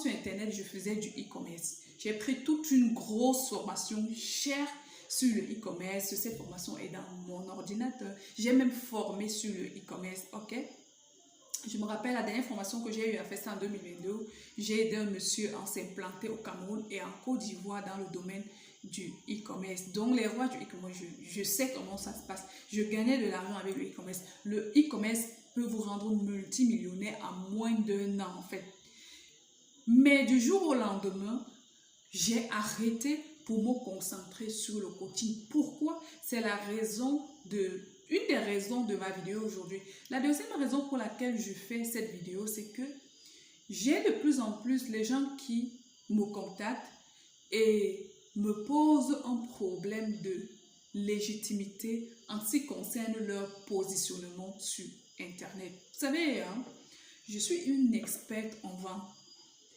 sur Internet, je faisais du e-commerce. J'ai pris toute une grosse formation chère sur le e-commerce. Cette formation est dans mon ordinateur. J'ai même formé sur le e-commerce, ok? Je me rappelle la dernière formation que j'ai eu à faire, ça en 2022. J'ai aidé un monsieur à s'implanter au Cameroun et en Côte d'Ivoire dans le domaine du e-commerce. Donc, les rois du e-commerce, je sais comment ça se passe. Je gagnais de l'argent avec le e-commerce. Le e-commerce peut vous rendre multimillionnaire en moins d'1 an, en fait. Mais du jour au lendemain, j'ai arrêté pour me concentrer sur le coaching. Pourquoi? C'est une des raisons de ma vidéo aujourd'hui. La deuxième raison pour laquelle je fais cette vidéo, c'est que j'ai de plus en plus les gens qui me contactent et me posent un problème de légitimité en ce qui concerne leur positionnement sur Internet. Vous savez, hein, je suis une experte en vente.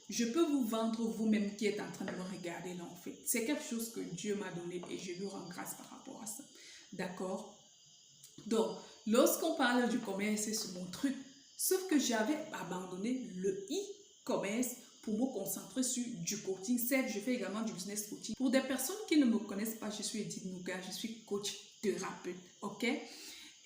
Je peux vous vendre vous-même qui êtes en train de me regarder là en fait. C'est quelque chose que Dieu m'a donné et je lui rends grâce par rapport à ça. D'accord? Donc, lorsqu'on parle du commerce, c'est mon truc. Sauf que j'avais abandonné le e-commerce pour me concentrer sur du coaching. Certes, je fais également du business coaching. Pour des personnes qui ne me connaissent pas, je suis Edith Nougat, je suis coach thérapeute. Ok?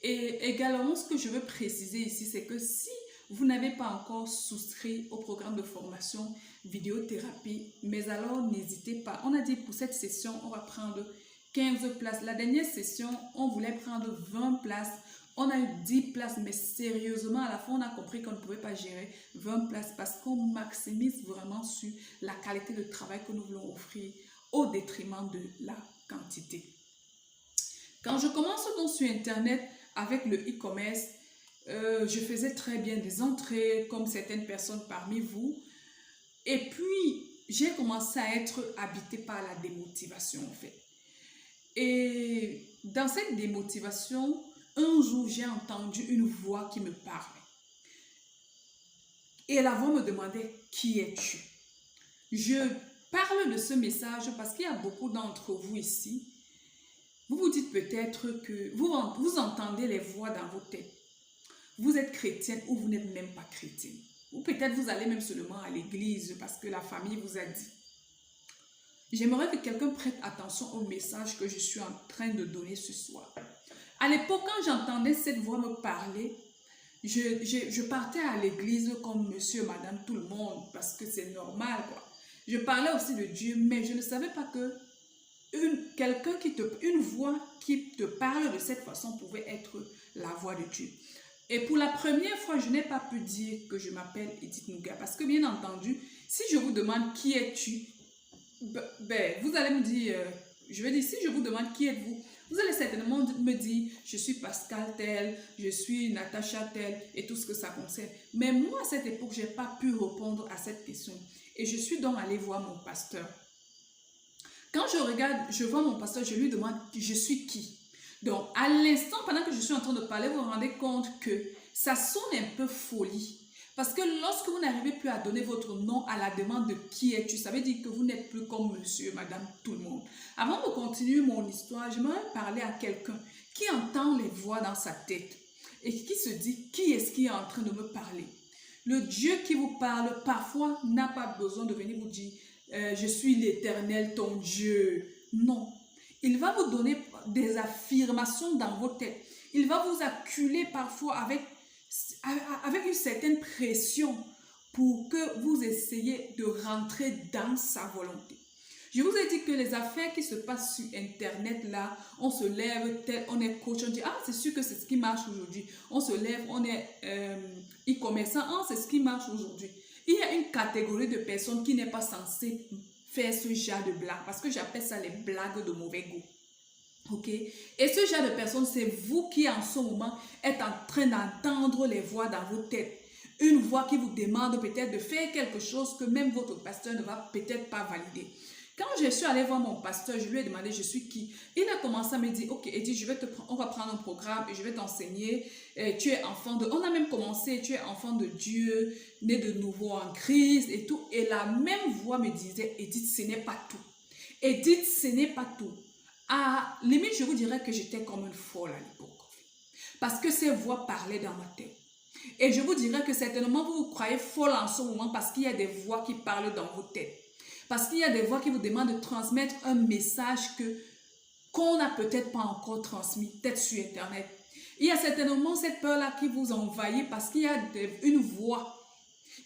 Et également, ce que je veux préciser ici, c'est que si vous n'avez pas encore souscrit au programme de formation vidéothérapie, mais alors n'hésitez pas. On a dit pour cette session, on va prendre 15 places. La dernière session, on voulait prendre 20 places. On a eu 10 places, mais sérieusement, à la fin, on a compris qu'on ne pouvait pas gérer 20 places parce qu'on maximise vraiment sur la qualité de travail que nous voulons offrir au détriment de la quantité. Quand je commence donc sur Internet avec le e-commerce, je faisais très bien des entrées comme certaines personnes parmi vous. Et puis, j'ai commencé à être habitée par la démotivation en fait. Et dans cette démotivation, un jour, j'ai entendu une voix qui me parlait. Et la voix me demandait, qui es-tu? Je parle de ce message parce qu'il y a beaucoup d'entre vous ici. Vous vous dites peut-être que vous entendez les voix dans vos têtes. Vous êtes chrétienne ou vous n'êtes même pas chrétienne. Ou peut-être vous allez même seulement à l'église parce que la famille vous a dit. J'aimerais que quelqu'un prête attention au message que je suis en train de donner ce soir. À l'époque, quand j'entendais cette voix me parler, je partais à l'église comme monsieur, madame, tout le monde, parce que c'est normal, quoi. Je parlais aussi de Dieu, mais je ne savais pas que une voix qui te parle de cette façon pouvait être la voix de Dieu. Et pour la première fois, je n'ai pas pu dire que je m'appelle Edith Nougat, parce que bien entendu, si je vous demande qui es-tu, vous allez me dire, je vais dire, si je vous demande qui êtes-vous, vous allez certainement me dire, je suis Pascal tel, je suis Natacha tel, et tout ce que ça concerne. Mais moi, à cette époque, je n'ai pas pu répondre à cette question. Et je suis donc allée voir mon pasteur. Quand je vois mon pasteur, je lui demande, je suis qui? Donc, à l'instant, pendant que je suis en train de parler, vous vous rendez compte que ça sonne un peu folie. Parce que lorsque vous n'arrivez plus à donner votre nom à la demande de qui es-tu, ça veut dire que vous n'êtes plus comme monsieur, madame, tout le monde. Avant de continuer mon histoire, j'aimerais parler à quelqu'un qui entend les voix dans sa tête et qui se dit qui est-ce qui est en train de me parler. Le Dieu qui vous parle, parfois, n'a pas besoin de venir vous dire je suis l'Éternel, ton Dieu. Non. Il va vous donner des affirmations dans vos têtes. Il va vous acculer parfois avec une certaine pression pour que vous essayiez de rentrer dans sa volonté. Je vous ai dit que les affaires qui se passent sur Internet, là, on se lève, on est coach, on dit, ah, c'est sûr que c'est ce qui marche aujourd'hui. On se lève, on est e-commerçant, ah, c'est ce qui marche aujourd'hui. Il y a une catégorie de personnes qui n'est pas censée faire ce genre de blagues, parce que j'appelle ça les blagues de mauvais goût. Ok? Et ce genre de personnes, c'est vous qui en ce moment êtes en train d'entendre les voix dans vos têtes. Une voix qui vous demande peut-être de faire quelque chose que même votre pasteur ne va peut-être pas valider. Quand je suis allée voir mon pasteur, je lui ai demandé je suis qui. Il a commencé à me dire, ok, Edith, on va prendre un programme et je vais t'enseigner. Tu es enfant de... On a même commencé, tu es enfant de Dieu, né de nouveau en Christ et tout. Et la même voix me disait, Edith, ce n'est pas tout. Edith, ce n'est pas tout. À limite, je vous dirais que j'étais comme une folle à l'époque. Parce que ces voix parlaient dans ma tête. Et je vous dirais que certainement vous vous croyez folle en ce moment parce qu'il y a des voix qui parlent dans vos têtes. Parce qu'il y a des voix qui vous demandent de transmettre un message qu'on n'a peut-être pas encore transmis, peut-être sur Internet. Il y a certainement cette peur-là qui vous envahit parce qu'il y a une voix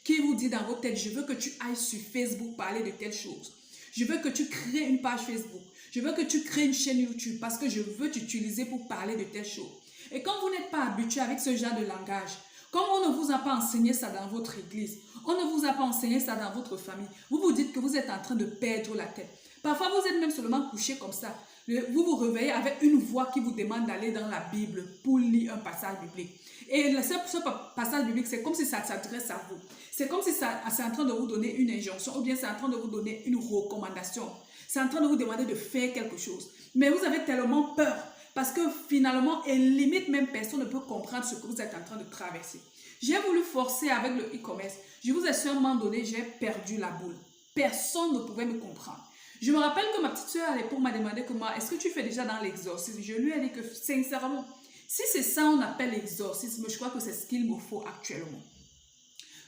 qui vous dit dans votre tête, je veux que tu ailles sur Facebook parler de telle chose. Je veux que tu crées une page Facebook. Je veux que tu crées une chaîne YouTube parce que je veux t'utiliser pour parler de telle chose. Et quand vous n'êtes pas habitué avec ce genre de langage, comme on ne vous a pas enseigné ça dans votre église, on ne vous a pas enseigné ça dans votre famille, vous vous dites que vous êtes en train de perdre la tête. Parfois, vous êtes même seulement couché comme ça. Vous vous réveillez avec une voix qui vous demande d'aller dans la Bible pour lire un passage biblique. Et ce passage biblique, c'est comme si ça s'adresse à vous. C'est comme si c'est en train de vous donner une injonction ou bien c'est en train de vous donner une recommandation. C'est en train de vous demander de faire quelque chose. Mais vous avez tellement peur parce que finalement, et limite même personne ne peut comprendre ce que vous êtes en train de traverser. J'ai voulu forcer avec le e-commerce. Je vous ai sûrement donné, j'ai perdu la boule. Personne ne pouvait me comprendre. Je me rappelle que ma petite soeur à l'époque m'a demandé comment est-ce que tu fais déjà dans l'exorcisme. Je lui ai dit que sincèrement, si c'est ça on appelle l'exorcisme, je crois que c'est ce qu'il me faut actuellement.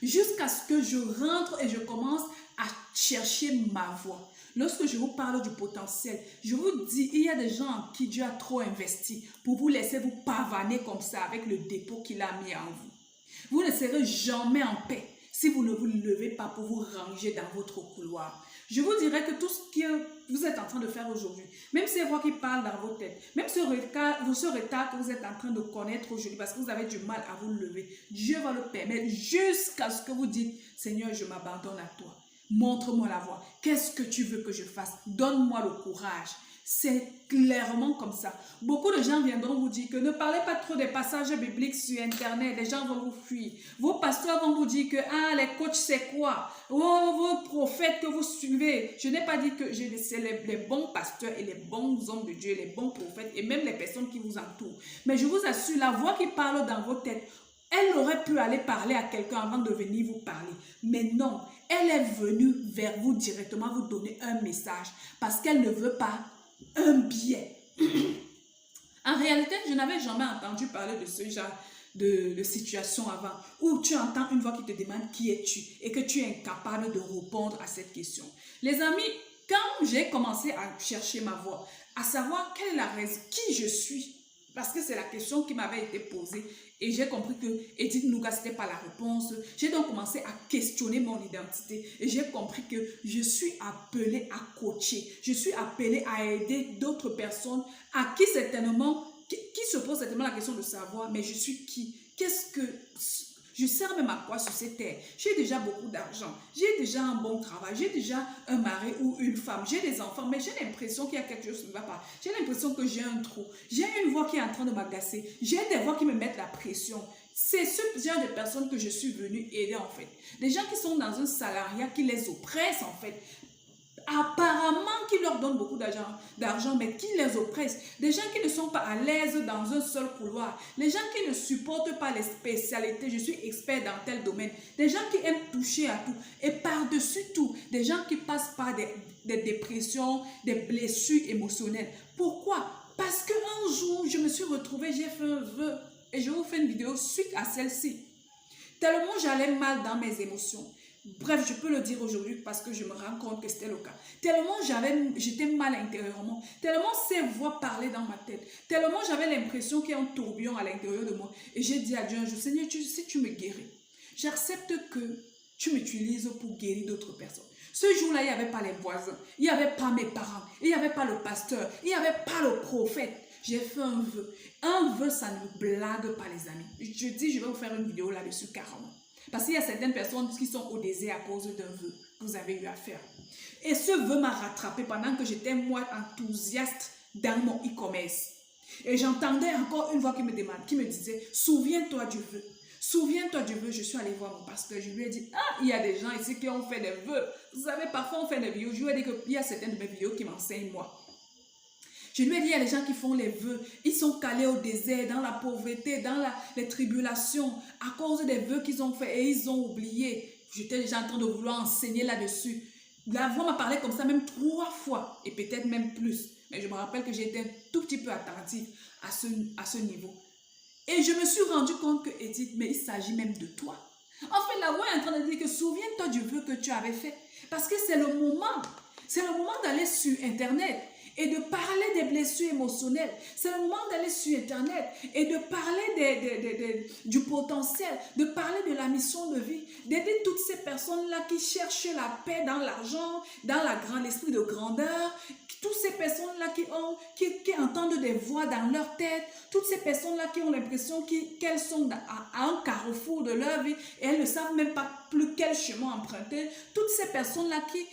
Jusqu'à ce que je rentre et je commence à chercher ma voie. Lorsque je vous parle du potentiel, je vous dis, il y a des gens en qui Dieu a trop investi pour vous laisser vous pavaner comme ça avec le dépôt qu'il a mis en vous. Vous ne serez jamais en paix si vous ne vous levez pas pour vous ranger dans votre couloir. Je vous dirais que tout ce que vous êtes en train de faire aujourd'hui, même ces voix qui parlent dans vos têtes, même ce retard que vous êtes en train de connaître aujourd'hui parce que vous avez du mal à vous lever, Dieu va le permettre jusqu'à ce que vous dites, Seigneur, je m'abandonne à toi. Montre-moi la voie. Qu'est-ce que tu veux que je fasse? Donne-moi le courage. C'est clairement comme ça. Beaucoup de gens viendront vous dire que ne parlez pas trop des passages bibliques sur Internet. Les gens vont vous fuir. Vos pasteurs vont vous dire que les coachs c'est quoi? Vos prophètes que vous suivez. Je n'ai pas dit que c'est les bons pasteurs et les bons hommes de Dieu, les bons prophètes et même les personnes qui vous entourent. Mais je vous assure, la voix qui parle dans vos têtes, elle aurait pu aller parler à quelqu'un avant de venir vous parler. Mais non, elle est venue vers vous directement vous donner un message parce qu'elle ne veut pas un biais. En réalité, je n'avais jamais entendu parler de ce genre de situation avant, où tu entends une voix qui te demande qui es-tu et que tu es incapable de répondre à cette question. Les amis, quand j'ai commencé à chercher ma voix, à savoir quelle est la raison, qui je suis, parce que c'est la question qui m'avait été posée et j'ai compris que Edith Nougat, ce n'était pas la réponse. J'ai donc commencé à questionner mon identité et j'ai compris que je suis appelée à coacher. Je suis appelée à aider d'autres personnes à qui certainement, qui se posent certainement la question de savoir, mais je suis qui? Qu'est-ce que... Je sers même à quoi sur cette terre? J'ai déjà beaucoup d'argent, j'ai déjà un bon travail, j'ai déjà un mari ou une femme, j'ai des enfants, mais j'ai l'impression qu'il y a quelque chose qui ne va pas. J'ai l'impression que j'ai un trou, j'ai une voix qui est en train de m'agacer, j'ai des voix qui me mettent la pression. C'est ce genre de personnes que je suis venue aider en fait. Des gens qui sont dans un salariat qui les oppresse en fait. Apparemment qui leur donne beaucoup d'argent, mais qui les oppresse. Des gens qui ne sont pas à l'aise dans un seul couloir. Les gens qui ne supportent pas les spécialités. Je suis expert dans tel domaine. Des gens qui aiment toucher à tout. Et par-dessus tout, des gens qui passent par des dépressions, des blessures émotionnelles. Pourquoi? Parce qu'un jour, je me suis retrouvée, j'ai fait un vœu. Et je vous fais une vidéo suite à celle-ci. Tellement j'allais mal dans mes émotions. Bref, je peux le dire aujourd'hui parce que je me rends compte que c'était le cas. Tellement j'étais mal intérieurement, tellement ces voix parlaient dans ma tête, tellement j'avais l'impression qu'il y a un tourbillon à l'intérieur de moi. Et j'ai dit à Dieu un jour, Seigneur, si tu me guéris, j'accepte que tu m'utilises pour guérir d'autres personnes. Ce jour-là, il n'y avait pas les voisins, il n'y avait pas mes parents, il n'y avait pas le pasteur, il n'y avait pas le prophète. J'ai fait un vœu. Un vœu, ça ne blague pas les amis. Je dis, je vais vous faire une vidéo là-dessus carrément. Parce qu'il y a certaines personnes qui sont au désert à cause d'un vœu que vous avez eu à faire. Et ce vœu m'a rattrapé pendant que j'étais moi enthousiaste dans mon e-commerce. Et j'entendais encore une voix qui me disait, souviens-toi du vœu. Souviens-toi du vœu. Je suis allée voir mon pasteur. Je lui ai dit, il y a des gens ici qui ont fait des vœux. Vous savez, parfois on fait des vidéos. Je lui ai dit qu'il y a certaines de mes vidéos qui m'enseignent moi. Je lui ai dit, il y a des gens qui font les vœux, ils sont calés au désert, dans la pauvreté, dans les tribulations, à cause des vœux qu'ils ont fait et ils ont oublié. J'étais déjà en train de vouloir enseigner là-dessus. La voix m'a parlé comme ça même 3 fois et peut-être même plus. Mais je me rappelle que j'ai été un tout petit peu attentive à ce niveau. Et je me suis rendu compte que Edith, mais il s'agit même de toi. En fait, la voix est en train de dire que souviens-toi du vœu que tu avais fait. Parce que c'est le moment. C'est le moment d'aller sur Internet et de parler des blessures émotionnelles. C'est le moment d'aller sur Internet et de parler du potentiel, de parler de la mission de vie, d'aider toutes ces personnes-là qui cherchent la paix dans l'argent, dans l'esprit de grandeur, toutes ces personnes-là qui entendent des voix dans leur tête, toutes ces personnes-là qui ont l'impression qu'elles sont à un carrefour de leur vie et elles ne savent même pas plus quel chemin emprunter, toutes ces personnes-là qui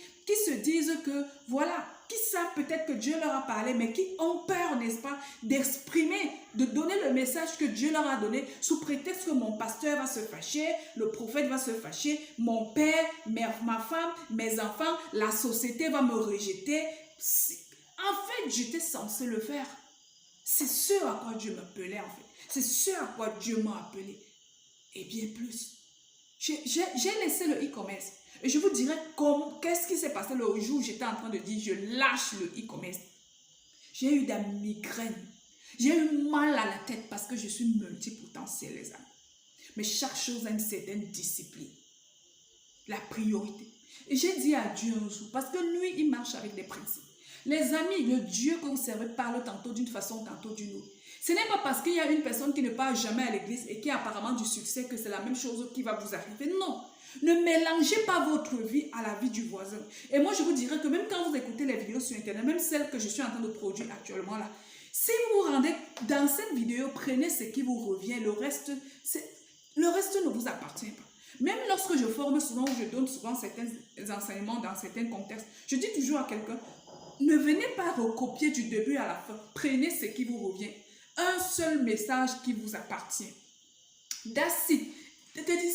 se disent que, voilà, qui savent peut-être que Dieu leur a parlé, mais qui ont peur, n'est-ce pas, d'exprimer, de donner le message que Dieu leur a donné, sous prétexte que mon pasteur va se fâcher, le prophète va se fâcher, mon père, ma femme, mes enfants, la société va me rejeter. En fait, j'étais censé le faire. C'est ce à quoi Dieu m'appelait, en fait. C'est ce à quoi Dieu m'a appelé. Et bien plus. J'ai laissé le e-commerce. Et je vous dirai qu'est-ce qui s'est passé le jour où j'étais en train de dire je lâche le e-commerce. J'ai eu des migraines. J'ai eu mal à la tête parce que je suis multipotentielle, les amis. Mais chaque chose a une certaine discipline. La priorité. Et j'ai dit à Dieu un jour, parce que lui, il marche avec des principes. Les amis, le Dieu que vous servez parle tantôt d'une façon, tantôt d'une autre. Ce n'est pas parce qu'il y a une personne qui ne parle jamais à l'église et qui a apparemment du succès que c'est la même chose qui va vous arriver. Non. Ne mélangez pas votre vie à la vie du voisin. Et moi, je vous dirais que même quand vous écoutez les vidéos sur Internet, même celles que je suis en train de produire actuellement là, si vous vous rendez dans cette vidéo, prenez ce qui vous revient. Le reste ne vous appartient pas. Même lorsque je forme souvent ou je donne souvent certains enseignements dans certains contextes, je dis toujours à quelqu'un, ne venez pas recopier du début à la fin. Prenez ce qui vous revient. Un seul message qui vous appartient. That's it.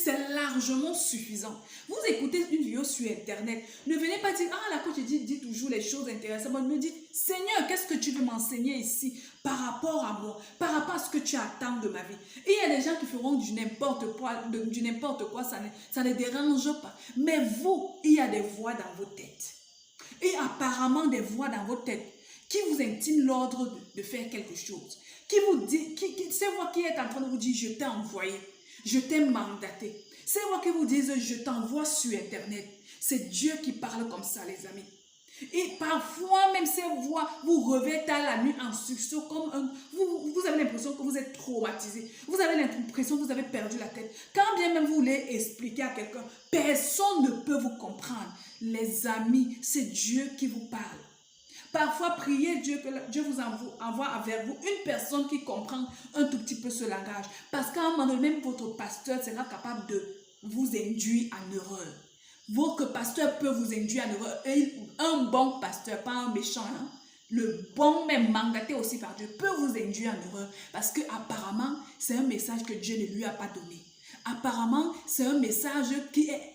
C'est largement suffisant. Vous écoutez une vidéo sur Internet. Ne venez pas dire, ah, la coach dit toujours les choses intéressantes. Me dites, Seigneur, qu'est-ce que tu veux m'enseigner ici par rapport à moi, par rapport à ce que tu attends de ma vie. Et il y a des gens qui feront du n'importe quoi, ça ne dérange pas. Mais vous, il y a des voix dans vos têtes. Et apparemment des voix dans votre tête qui vous intiment l'ordre de faire quelque chose. Qui vous dit, c'est vous qui êtes en train de vous dire, je t'ai envoyé. Je t'ai mandaté. C'est moi qui vous dis, je t'envoie sur Internet. C'est Dieu qui parle comme ça, les amis. Et parfois, même ces voix vous revêtent à la nuit en sursaut comme vous avez l'impression que vous êtes traumatisé. Vous avez l'impression que vous avez perdu la tête. Quand bien même vous voulez expliquer à quelqu'un, personne ne peut vous comprendre. Les amis, c'est Dieu qui vous parle. Parfois, priez Dieu que Dieu vous envoie vers vous une personne qui comprend un tout petit peu ce langage. Parce qu'à un moment donné, même votre pasteur sera capable de vous induire en erreur. Votre pasteur peut vous induire en erreur. Et un bon pasteur, pas un méchant, hein? Le bon, même mandaté aussi par Dieu, peut vous induire en erreur. Parce que apparemment, c'est un message que Dieu ne lui a pas donné. Apparemment, c'est un message qui est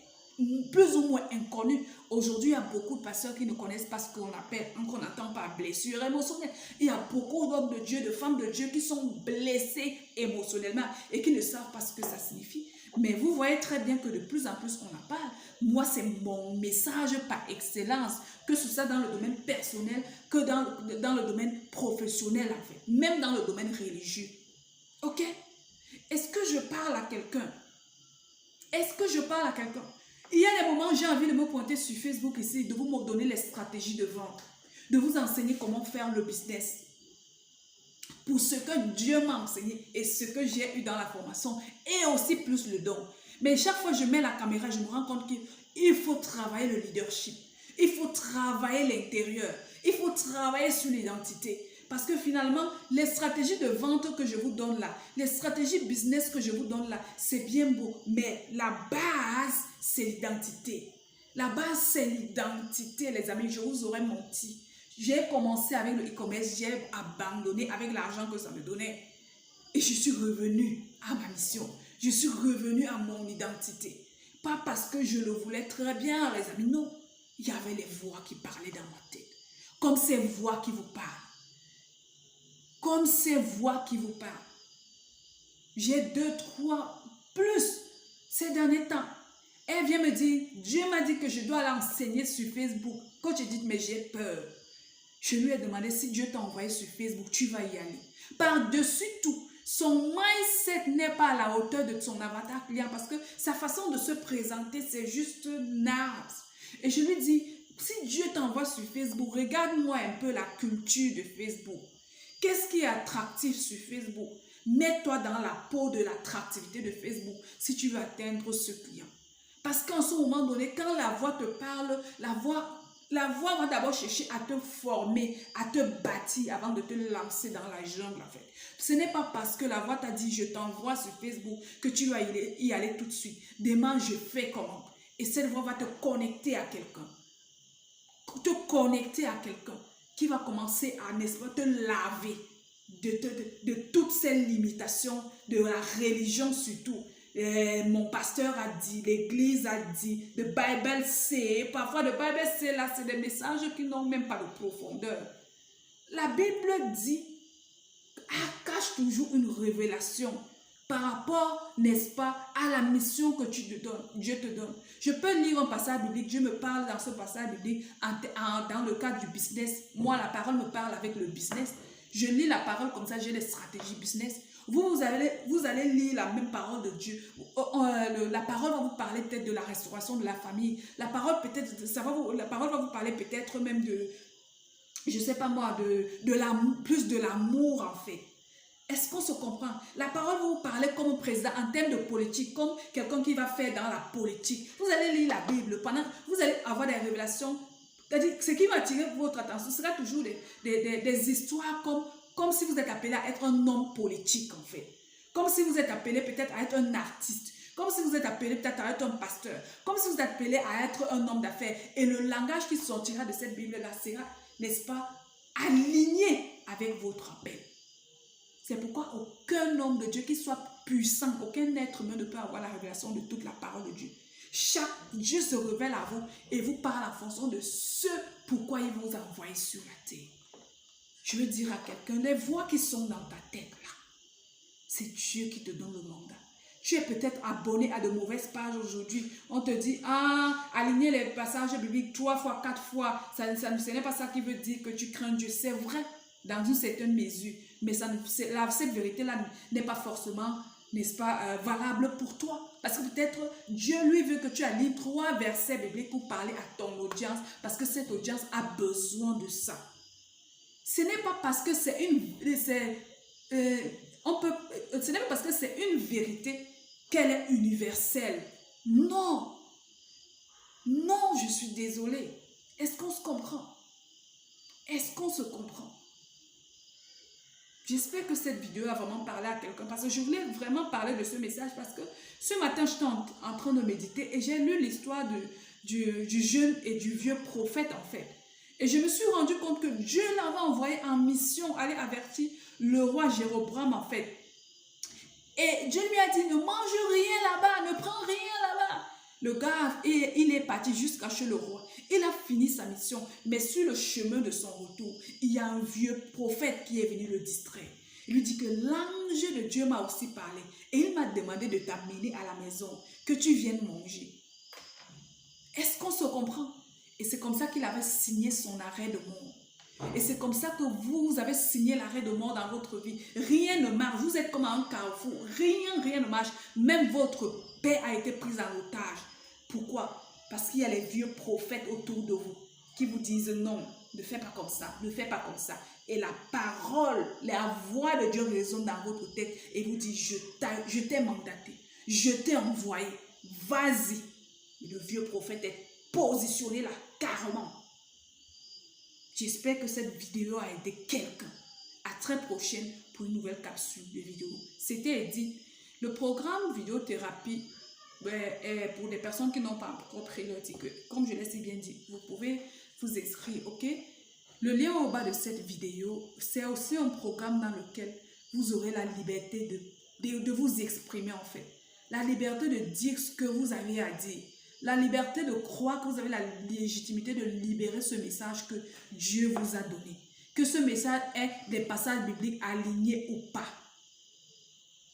plus ou moins inconnu. Aujourd'hui, il y a beaucoup de pasteurs qui ne connaissent pas ce qu'on entend par blessure émotionnelle. Il y a beaucoup d'hommes de Dieu, de femmes de Dieu qui sont blessés émotionnellement et qui ne savent pas ce que ça signifie. Mais vous voyez très bien que de plus en plus on en parle. Moi, c'est mon message par excellence, que ce soit dans le domaine personnel, que dans le domaine professionnel en fait, même dans le domaine religieux. Ok? Est-ce que je parle à quelqu'un? Est-ce que je parle à quelqu'un? Il y a des moments où j'ai envie de me pointer sur Facebook ici, de vous donner les stratégies de vente, de vous enseigner comment faire le business. Pour ce que Dieu m'a enseigné et ce que j'ai eu dans la formation et aussi plus le don. Mais chaque fois que je mets la caméra, je me rends compte qu'il faut travailler le leadership. Il faut travailler l'intérieur. Il faut travailler sur l'identité. Parce que finalement, les stratégies de vente que je vous donne là, les stratégies business que je vous donne là, c'est bien beau. Mais la base, c'est l'identité. La base, c'est l'identité, les amis. Je vous aurais menti. J'ai commencé avec le e-commerce, j'ai abandonné avec l'argent que ça me donnait. Et je suis revenue à ma mission. Je suis revenue à mon identité. Pas parce que je le voulais très bien, les amis. Non, il y avait les voix qui parlaient dans ma tête. Comme ces voix qui vous parlent. Comme ces voix qui vous parlent. J'ai 2, 3, plus ces derniers temps. Elle vient me dire, Dieu m'a dit que je dois l'enseigner sur Facebook. Quand je dis, mais j'ai peur. Je lui ai demandé, si Dieu t'a envoyé sur Facebook, tu vas y aller. Par-dessus tout, Son mindset n'est pas à la hauteur de son avatar client parce que sa façon de se présenter, c'est juste naze. Et je lui dis, si Dieu t'envoie sur Facebook, regarde-moi un peu la culture de Facebook. Qu'est-ce qui est attractif sur Facebook? Mets-toi dans la peau de l'attractivité de Facebook si tu veux atteindre ce client. Parce qu'en ce moment donné, quand la voix te parle, la voix va d'abord chercher à te former, à te bâtir avant de te lancer dans la jungle en fait. Ce n'est pas parce que la voix t'a dit je t'envoie sur Facebook que tu vas y aller tout de suite. Demain je fais comment? Et cette voix va te connecter à quelqu'un. Te connecter à quelqu'un qui va commencer à, n'est-ce pas, te laver de toutes ces limitations de la religion surtout. Mon pasteur a dit, l'église a dit, le Bible c'est, parfois le Bible c'est là, c'est des messages qui n'ont même pas de profondeur. La Bible dit, cache toujours une révélation par rapport, n'est-ce pas, à la mission que Dieu te donne. Je peux lire un passage biblique, Dieu me parle dans ce passage biblique dans le cadre du business. Moi, la parole me parle avec le business. Je lis la parole comme ça, j'ai des stratégies business. Vous allez lire la même parole de Dieu. La parole va vous parler peut-être de la restauration de la famille. La parole va vous parler peut-être même de, je ne sais pas moi, plus de l'amour en fait. Est-ce qu'on se comprend? La parole va vous parler comme président en termes de politique, comme quelqu'un qui va faire dans la politique. Vous allez lire la Bible, vous allez avoir des révélations. C'est-à-dire, ce qui va attirer votre attention sera toujours des histoires comme si vous êtes appelé à être un homme politique en fait. Comme si vous êtes appelé peut-être à être un artiste. Comme si vous êtes appelé peut-être à être un pasteur. Comme si vous êtes appelé à être un homme d'affaires. Et le langage qui sortira de cette Bible-là sera, n'est-ce pas, aligné avec votre appel. C'est pourquoi aucun homme de Dieu qui soit puissant, aucun être humain ne peut avoir la révélation de toute la parole de Dieu. Dieu se révèle à vous et vous parle en fonction de ce pourquoi il vous a envoyé sur la terre. Je veux dire à quelqu'un, les voix qui sont dans ta tête là, c'est Dieu qui te donne le mandat. Tu es peut-être abonné à de mauvaises pages aujourd'hui. On te dit, aligner les passages bibliques 3 fois, 4 fois, ce n'est pas ça qui veut dire que tu crains Dieu. C'est vrai, dans une certaine mesure. Mais cette vérité-là n'est pas forcément, n'est-ce pas, valable pour toi. Parce que peut-être Dieu, lui, veut que tu alignes 3 versets bibliques pour parler à ton audience. Parce que cette audience a besoin de ça. Ce n'est pas parce que ce n'est pas parce que c'est une vérité qu'elle est universelle. Non. Non, je suis désolée. Est-ce qu'on se comprend? Est-ce qu'on se comprend? J'espère que cette vidéo a vraiment parlé à quelqu'un parce que je voulais vraiment parler de ce message parce que ce matin, j'étais en train de méditer et j'ai lu l'histoire du jeune et du vieux prophète en fait. Et je me suis rendu compte que Dieu l'avait envoyé en mission, aller avertir le roi Jéroboam en fait. Et Dieu lui a dit, ne mange rien là-bas, ne prends rien là-bas. Le gars, il est parti jusqu'à chez le roi. Il a fini sa mission, mais sur le chemin de son retour, il y a un vieux prophète qui est venu le distraire. Il lui dit que l'ange de Dieu m'a aussi parlé et il m'a demandé de t'amener à la maison, que tu viennes manger. Est-ce qu'on se comprend? Et c'est comme ça qu'il avait signé son arrêt de mort. Et c'est comme ça que vous avez signé l'arrêt de mort dans votre vie. Rien ne marche. Vous êtes comme un carrefour. Rien ne marche. Même votre paix a été prise en otage. Pourquoi? Parce qu'il y a les vieux prophètes autour de vous qui vous disent non, ne fais pas comme ça, ne fais pas comme ça. Et la parole, la voix de Dieu résonne dans votre tête et vous dit, je t'ai mandaté, je t'ai envoyé, vas-y. Et le vieux prophète est positionné là, carrément. J'espère que cette vidéo a aidé quelqu'un. À très prochaine pour une nouvelle capsule de vidéo. C'était Edith. Le programme vidéothérapie est pour des personnes qui n'ont pas encore pris leur ticket. Comme je l'ai si bien dit, vous pouvez vous inscrire, ok? Le lien au bas de cette vidéo, c'est aussi un programme dans lequel vous aurez la liberté de vous exprimer en fait. La liberté de dire ce que vous avez à dire. La liberté de croire que vous avez la légitimité de libérer ce message que Dieu vous a donné. Que ce message est des passages bibliques alignés ou pas.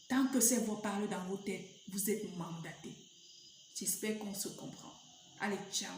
Tant que ces voix parlent dans vos têtes, vous êtes mandatés. J'espère qu'on se comprend. Allez, ciao.